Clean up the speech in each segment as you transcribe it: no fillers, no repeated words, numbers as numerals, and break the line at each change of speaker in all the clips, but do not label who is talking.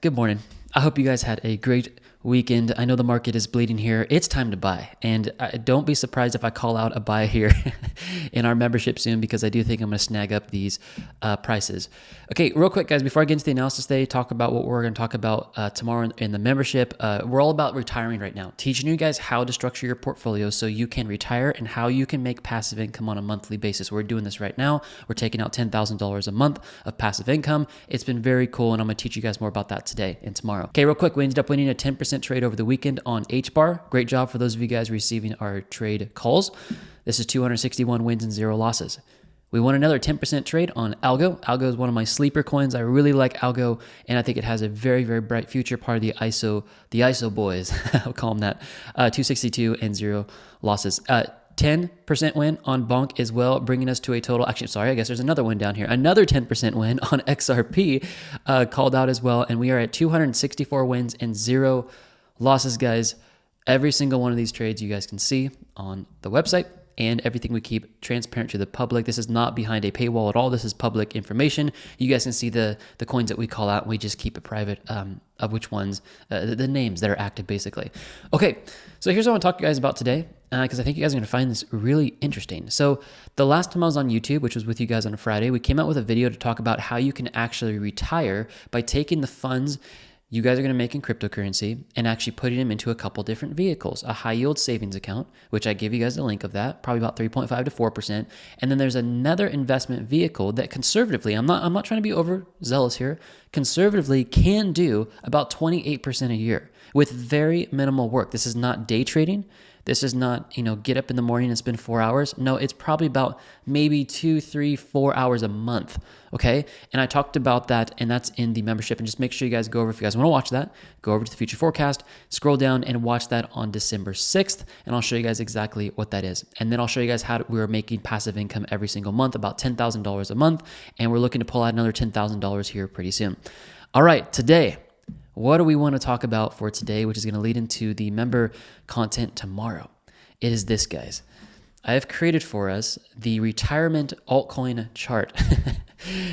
Good morning. I hope you guys had a great weekend. I know the market is bleeding here. It's time to buy. And don't be surprised if I call out a buy here in our membership soon, because I do think I'm going to snag up these prices. Okay, real quick, guys, before I get into the analysis today, talk about what we're going to talk about tomorrow in the membership. We're all about retiring right now, teaching you guys how to structure your portfolio so you can retire and how you can make passive income on a monthly basis. We're doing this right now. We're taking out $10,000 a month of passive income. It's been very cool, and I'm going to teach you guys more about that today and tomorrow. Okay, real quick, we ended up winning a 10% trade over the weekend on HBAR. Great job for those of you guys receiving our trade calls. This is 261 wins and 0 losses. We won another 10% trade on Algo. Algo is one of my sleeper coins. I really like Algo, and I think it has a very, very bright future. Part of the ISO boys, I'll call them that. 262 and 0 losses. 10% win on Bonk as well, bringing us to a total. Actually, sorry, I guess there's another win down here. Another 10% win on XRP called out as well, and we are at 264 wins and 0 losses, guys. Every single one of these trades you guys can see on the website, and everything we keep transparent to the public. This is not behind a paywall at all. This is public information. You guys can see the coins that we call out, and we just keep it private of which ones, the names that are active, basically. Okay, so here's what I want to talk to you guys about today, because I think you guys are going to find this really interesting. So the last time I was on YouTube, which was with you guys on a Friday, we came out with a video to talk about how you can actually retire by taking the funds you guys are going to make in cryptocurrency and actually putting them into a couple different vehicles. A high yield savings account, which I give you guys a link of that, probably about 3.5 to 4%. And then there's another investment vehicle that conservatively, I'm not trying to be overzealous here, conservatively can do about 28% a year with very minimal work. This is not day trading. This is not, get up in the morning and spend 4 hours. No, it's probably about maybe 2, 3, 4 hours a month. Okay. And I talked about that, and that's in the membership. And just make sure you guys go over, if you guys want to watch that, go over to the future forecast, scroll down and watch that on December 6th. And I'll show you guys exactly what that is. And then I'll show you guys how we're making passive income every single month, about $10,000 a month. And we're looking to pull out another $10,000 here pretty soon. All right. Today, what do we want to talk about for today, which is going to lead into the member content tomorrow? It is this, guys. I have created for us the retirement altcoin chart.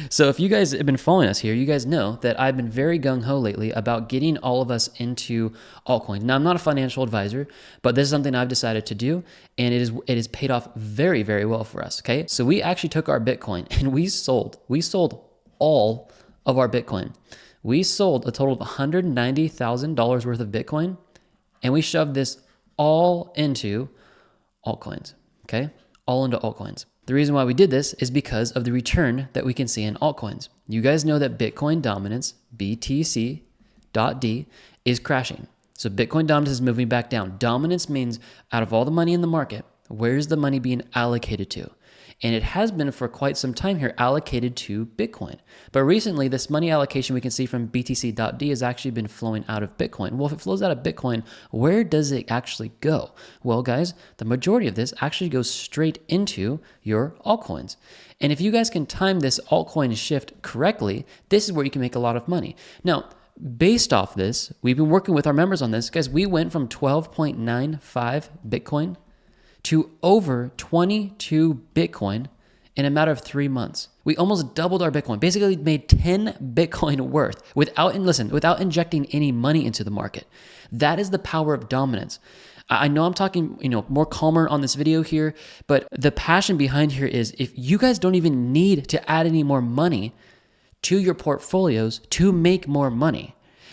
So if you guys have been following us here, you guys know that I've been very gung-ho lately about getting all of us into altcoins. Now, I'm not a financial advisor, but this is something I've decided to do, and it is paid off very, very well for us, okay? So we actually took our Bitcoin and we sold all of our Bitcoin. We sold a total of $190,000 worth of Bitcoin, and we shoved this all into altcoins, okay? All into altcoins. The reason why we did this is because of the return that we can see in altcoins. You guys know that Bitcoin dominance, BTC.D, is crashing. So Bitcoin dominance is moving back down. Dominance means out of all the money in the market, where's the money being allocated to? And it has been for quite some time here allocated to Bitcoin. But recently, this money allocation we can see from BTC.D has actually been flowing out of Bitcoin. Well, if it flows out of Bitcoin, where does it actually go? Well, guys, the majority of this actually goes straight into your altcoins. And if you guys can time this altcoin shift correctly, this is where you can make a lot of money. Based off this, we've been working with our members on this. Guys, we went from 12.95 Bitcoin to over 22 Bitcoin in a matter of 3 months. We almost doubled our Bitcoin, basically made 10 Bitcoin worth without injecting any money into the market. That is the power of dominance. I know I'm talking, more calmer on this video here, but the passion behind here is if you guys don't even need to add any more money to your portfolios to make more money.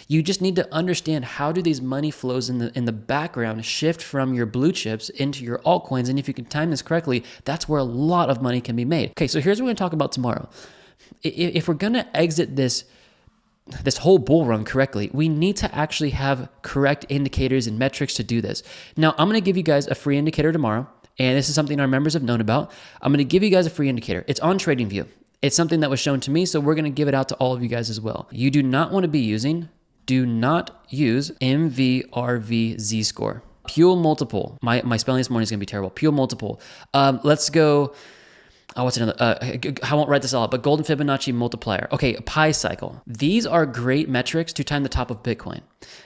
You just need to understand how do these money flows in the background shift from your blue chips into your altcoins. And if you can time this correctly, that's where a lot of money can be made. Okay, so here's what we're going to talk about tomorrow. If we're going to exit this whole bull run correctly, we need to actually have correct indicators and metrics to do this. Now, I'm going to give you guys a free indicator tomorrow, and this is something our members have known about. I'm going to give you guys a free indicator. It's on TradingView. It's something that was shown to me, so we're going to give it out to all of you guys as well. You do not not use MVRV Z-score. Pure multiple. My spelling this morning is going to be terrible. Pure multiple. Let's go. What's another? I won't write this all out, but golden Fibonacci multiplier. Okay, pi cycle. These are great metrics to time the top of Bitcoin.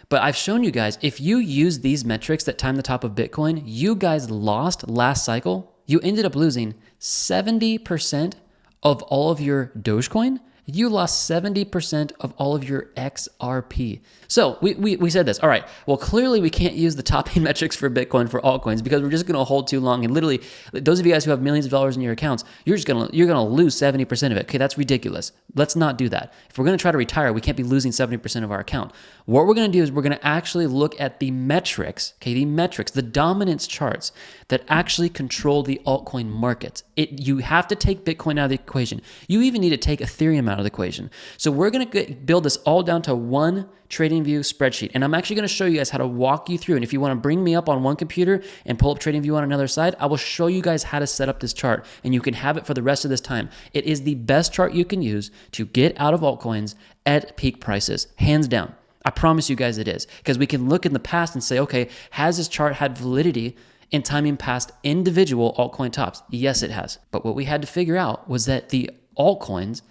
But I've shown you guys, if you use these metrics that time the top of Bitcoin, you guys lost last cycle. You ended up losing 70% of all of your Dogecoin you lost 70% of all of your XRP. So we said this. All right, well, clearly we can't use the topping metrics for Bitcoin for altcoins because we're just going to hold too long. And literally, those of you guys who have millions of dollars in your accounts, you're going to lose 70% of it. Okay, that's ridiculous. Let's not do that. If we're going to try to retire, we can't be losing 70% of our account. What we're going to do is we're going to actually look at the metrics, okay, the dominance charts that actually control the altcoin markets. You have to take Bitcoin out of the equation. You even need to take Ethereum out of the equation. So we're going to build this all down to one TradingView spreadsheet. And I'm actually going to show you guys how to walk you through. And if you want to bring me up on one computer and pull up TradingView on another side, I will show you guys how to set up this chart and you can have it for the rest of this time. It is the best chart you can use to get out of altcoins at peak prices, hands down. I promise you guys it is, because we can look in the past and say, okay, has this chart had validity in timing past individual altcoin tops? Yes, it has. But what we had to figure out was that the altcoins,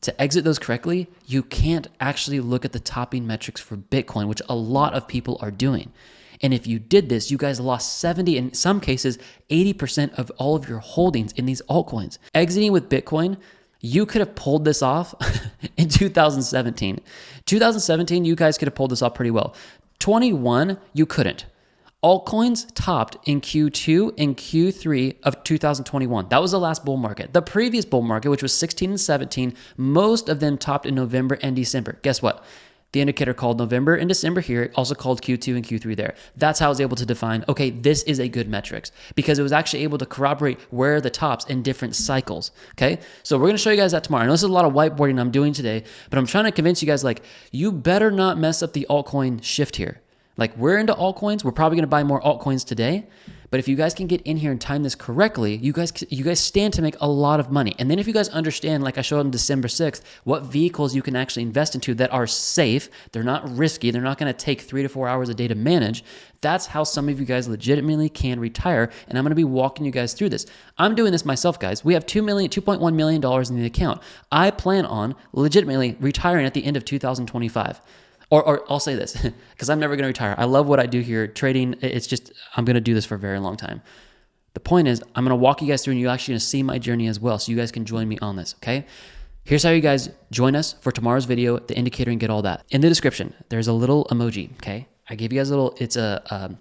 to exit those correctly, you can't actually look at the topping metrics for Bitcoin, which a lot of people are doing. And if you did this, you guys lost 70, in some cases, 80% of all of your holdings in these altcoins. Exiting with Bitcoin, you could have pulled this off in 2017. 2017, you guys could have pulled this off pretty well. 21, you couldn't. Altcoins topped in Q2 and Q3 of 2021. That was the last bull market. The previous bull market, which was 16 and 17, most of them topped in November and December. Guess what? The indicator called November and December here, also called Q2 and Q3 there. That's how I was able to define, okay, this is a good metrics, because it was actually able to corroborate where are the tops in different cycles, okay? So we're gonna show you guys that tomorrow. I know this is a lot of whiteboarding I'm doing today, but I'm trying to convince you guys, like, you better not mess up the altcoin shift here. Like, we're into altcoins. We're probably going to buy more altcoins today. But if you guys can get in here and time this correctly, you guys stand to make a lot of money. And then if you guys understand, like I showed on December 6th, what vehicles you can actually invest into that are safe, they're not risky, they're not going to take 3 to 4 hours a day to manage, that's how some of you guys legitimately can retire. And I'm going to be walking you guys through this. I'm doing this myself, guys. We have $2.1 million in the account. I plan on legitimately retiring at the end of 2025. Or I'll say this, because I'm never going to retire. I love what I do here. Trading, it's just, I'm going to do this for a very long time. The point is, I'm going to walk you guys through and you're actually going to see my journey as well, so you guys can join me on this, okay? Here's how you guys join us for tomorrow's video, the indicator, and get all that. In the description, there's a little emoji, okay? I gave you guys it's a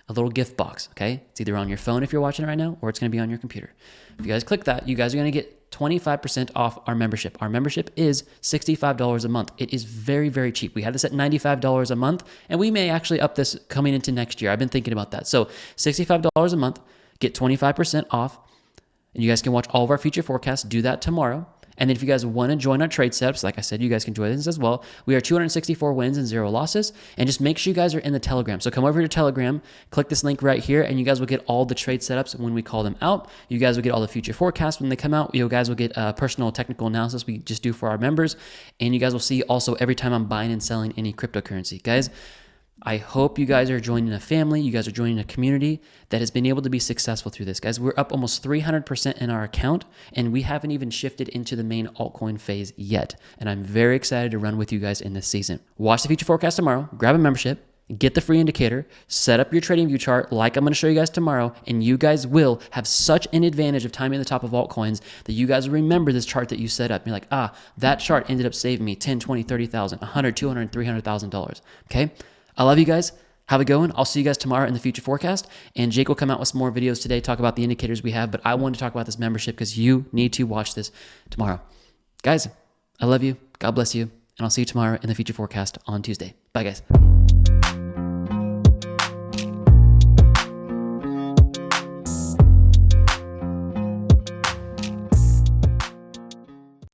little gift box, okay? It's either on your phone if you're watching it right now, or it's going to be on your computer. If you guys click that, you guys are going to get 25% off our membership. Our membership is $65 a month. It is very, very cheap. We had this at $95 a month, and we may actually up this coming into next year. I've been thinking about that. So $65 a month, get 25% off, and you guys can watch all of our future forecasts. Do that tomorrow. And then if you guys want to join our trade setups, like I said, you guys can join this as well. We are 264 wins and 0 losses. And just make sure you guys are in the Telegram. So come over to Telegram, click this link right here, and you guys will get all the trade setups when we call them out. You guys will get all the future forecasts when they come out. You guys will get personal technical analysis we just do for our members. And you guys will see also every time I'm buying and selling any cryptocurrency. Guys, I hope you guys are joining a family. You guys are joining a community that has been able to be successful through this. Guys, we're up almost 300% in our account, and we haven't even shifted into the main altcoin phase yet. And I'm very excited to run with you guys in this season. Watch the future forecast tomorrow, grab a membership, get the free indicator, set up your TradingView chart like I'm going to show you guys tomorrow, and you guys will have such an advantage of timing the top of altcoins that you guys will remember this chart that you set up. You're like, that chart ended up saving me 10, 20, 30,000, 100, 200, $300,000. Okay? I love you guys. Have it going. I'll see you guys tomorrow in the future forecast. And Jake will come out with some more videos today, talk about the indicators we have. But I wanted to talk about this membership because you need to watch this tomorrow. Guys, I love you. God bless you. And I'll see you tomorrow in the future forecast on Tuesday. Bye, guys.